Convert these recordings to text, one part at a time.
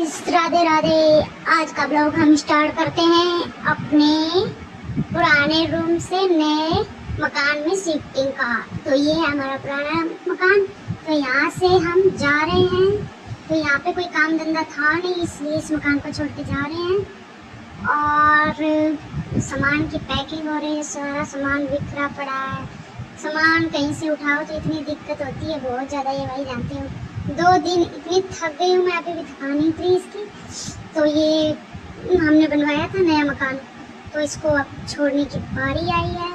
Guys, Radhe Radhe. आज का blog हम स्टार्ट करते हैं अपने पुराने रूम से नए मकान में शिफ्टिंग का। तो ये है हमारा पुराना मकान। तो यहाँ से हम जा रहे हैं। तो यहाँ पे कोई काम धंधा था नहीं, इसलिए इस मकान को छोड़ के जा रहे हैं। और सामान की पैकिंग हो रही है। सारा सामान बिखरा पड़ा है। सामान कहीं से उठाओ तो इतनी दिक्कत होती है, बहुत ज़्यादा। ये वही जानते हो, 2 दिन इतनी थक गई हूँ मैं, अभी भी थकान नहीं थी इसकी। तो ये हमने बनवाया था नया मकान, तो इसको अब छोड़ने की बारी आई है।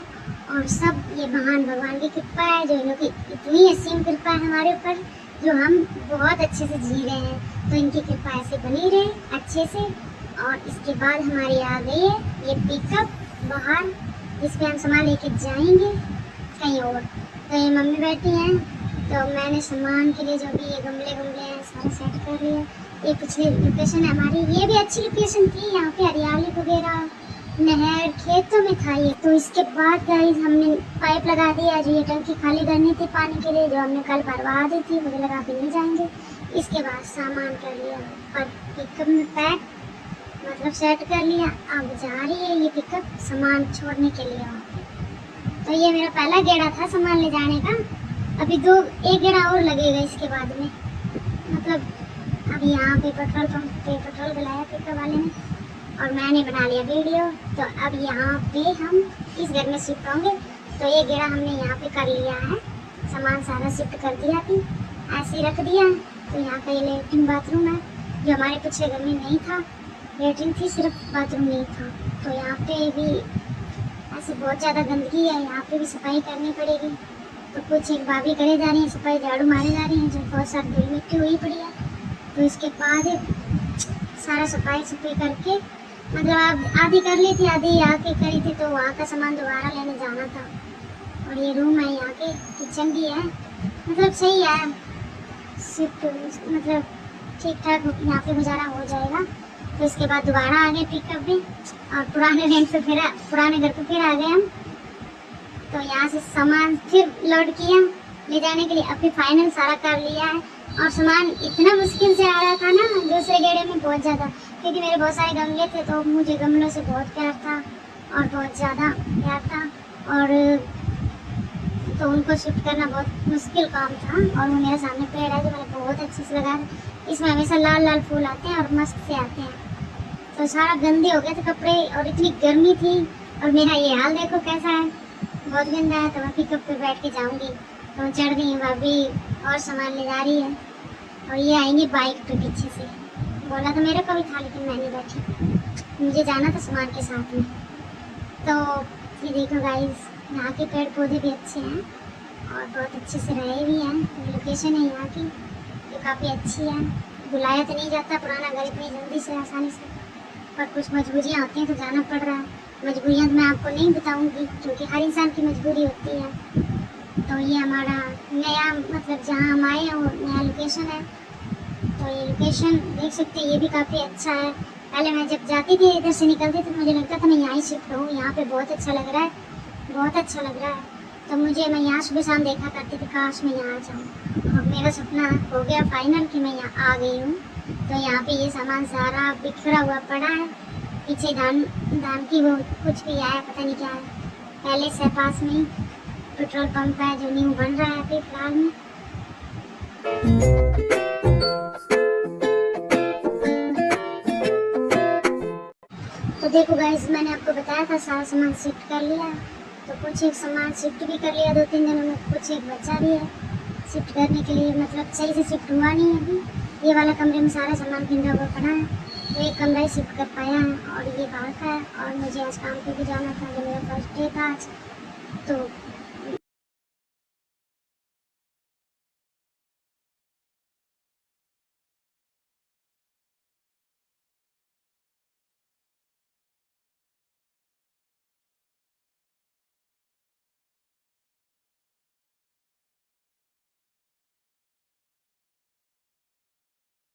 और सब ये महान भगवान की कृपा है, जो इन लोग की इतनी असीम कृपा है हमारे ऊपर, जो हम बहुत अच्छे से जी रहे हैं। तो इनकी कृपा ऐसे बनी रहे अच्छे से। और इसके बाद हमारी आ गई है ये पिकअप बाहर, जिस पे हम सामान लेके जाएंगे कहीं और। तो ये मम्मी बैठी हैं, तो मैंने सामान के लिए जो भी ये गमले हैं सारा सेट कर लिया। ये पिछली लोकेशन है हमारी, ये भी अच्छी लोकेशन थी। यहाँ पे हरियाली वगैरह, नहर, खेतों में था ये। तो इसके बाद गाइस हमने पाइप लगा दिया, जो ये टंकी खाली करनी थी पानी के लिए, जो हमने कल भरवा दी थी, मुझे लगा के नहीं जाएंगे। इसके बाद सामान कर लिया और पिकअप में पैक, मतलब सेट कर लिया। अब जा रही है ये पिकअप सामान छोड़ने के लिए वहाँ पे। तो ये मेरा पहला गेड़ा था सामान ले जाने का। अभी एक गेड़ा और लगेगा इसके बाद में। मतलब अब यहाँ पे पेट्रोल पंप पे पेट्रोल डलाया पिकअप वाले ने, और मैंने बना लिया वीडियो। तो अब यहाँ पे हम इस घर में शिफ्ट होंगे। तो ये गेड़ा हमने यहाँ पे कर लिया है, सामान सारा शिफ्ट कर दिया थी, ऐसे ही रख दिया। तो यहाँ का ये लेटरिन बाथरूम है, जो हमारे पिछले घर में नहीं था। लेटरिन थी, सिर्फ बाथरूम नहीं था। तो यहाँ पे भी ऐसे बहुत ज़्यादा गंदगी है, यहाँ पे भी सफाई करनी पड़ेगी। तो कुछ एक भाभी करे जा रही है सफाई, झाड़ू मारे जा रही हैं, जो बहुत सारी धूल मिट्टी हुई पड़ी है। तो इसके बाद सारा सफाई करके, मतलब आधी कर ली थी, आधी आके करी थी। तो वहाँ का सामान दोबारा लेने जाना था। और ये रूम है, यहाँ के किचन भी है, मतलब सही है, शिफ्ट मतलब ठीक ठाक यहाँ पे गुजारा हो जाएगा। तो इसके बाद दोबारा आ गए पिकअप भी, और पुराने रेंट पे पुराने घर पे फिर आ गए हम। तो यहाँ से सामान फिर लोड किया ले जाने के लिए। अभी फाइनल सारा कर लिया है। और सामान इतना मुश्किल से आ रहा था ना दूसरे गेड़े में, बहुत ज़्यादा, क्योंकि मेरे बहुत सारे गमले थे। तो मुझे गमलों से बहुत प्यार था, और बहुत ज़्यादा प्यार था। और तो उनको शिफ्ट करना बहुत मुश्किल काम था। और वो मेरे सामने पेड़ है जो मैंने बहुत अच्छे से लगाया। इसमें हमेशा लाल लाल फूल आते हैं और मस्त से आते हैं। तो सारा गंदे हो गए थे कपड़े, और इतनी गर्मी थी। और मेरा ये हाल देखो कैसा है, बहुत गंदा है। तो मैं पिकअप पे बैठ के जाऊंगी। तो चढ़ गई भाभी और सामान ले जा रही है। और ये आएंगे बाइक पे पीछे से। बोला तो मेरे को भी था, लेकिन मैं नहीं बैठी, मुझे जाना था सामान के साथ में। तो ये देखो गाइस, यहाँ के पेड़ पौधे भी अच्छे हैं और बहुत अच्छे से रहे भी हैं। लोकेशन है यहाँ की, ये काफ़ी अच्छी है। बुलाया तो नहीं जाता पुराना घर इतनी जल्दी से, आसानी से, पर कुछ मजबूरियाँ होती हैं तो जाना पड़ रहा है। मजबूरियाँ तो मैं आपको नहीं बताऊंगी, क्योंकि हर इंसान की मजबूरी होती है। तो ये हमारा नया, मतलब जहाँ हम आए हैं वो नया लोकेशन है। तो ये लोकेशन देख सकते हैं, ये भी काफ़ी अच्छा है। पहले मैं जब जाती थी इधर से निकलती थी, मुझे लगता था मैं यहाँ ही शिफ्ट हूँ, यहाँ पे बहुत अच्छा लग रहा है, बहुत अच्छा लग रहा है। तो मैं यहाँ सुबह शाम देखा करती थी, काश मैं यहाँ आ जाऊँ। और मेरा सपना हो गया फाइनल कि मैं यहाँ आ गई हूँ। तो यहाँ पे ये सामान सारा बिखरा हुआ पड़ा है। पीछे धान की वो कुछ भी है, पता नहीं क्या है। पहले से पास में ही पेट्रोल पंप है, जो न्यू बन रहा है अभी फिलहाल में। तो देखो गाइस, मैंने आपको बताया था सारा सामान शिफ्ट कर लिया है। तो कुछ एक सामान शिफ्ट भी कर लिया 2-3 दिनों में, कुछ एक बचा भी है शिफ्ट करने के लिए, मतलब सही से शिफ्ट हुआ नहीं है अभी। ये वाला कमरे में सारा सामान गिरा हुआ पड़ा है, तो एक कमरा ही शिफ्ट कर पाया है। और ये बाहर का है, और मुझे आज काम पे भी जाना था, जो मेरा फर्स्ट डे था आज। तो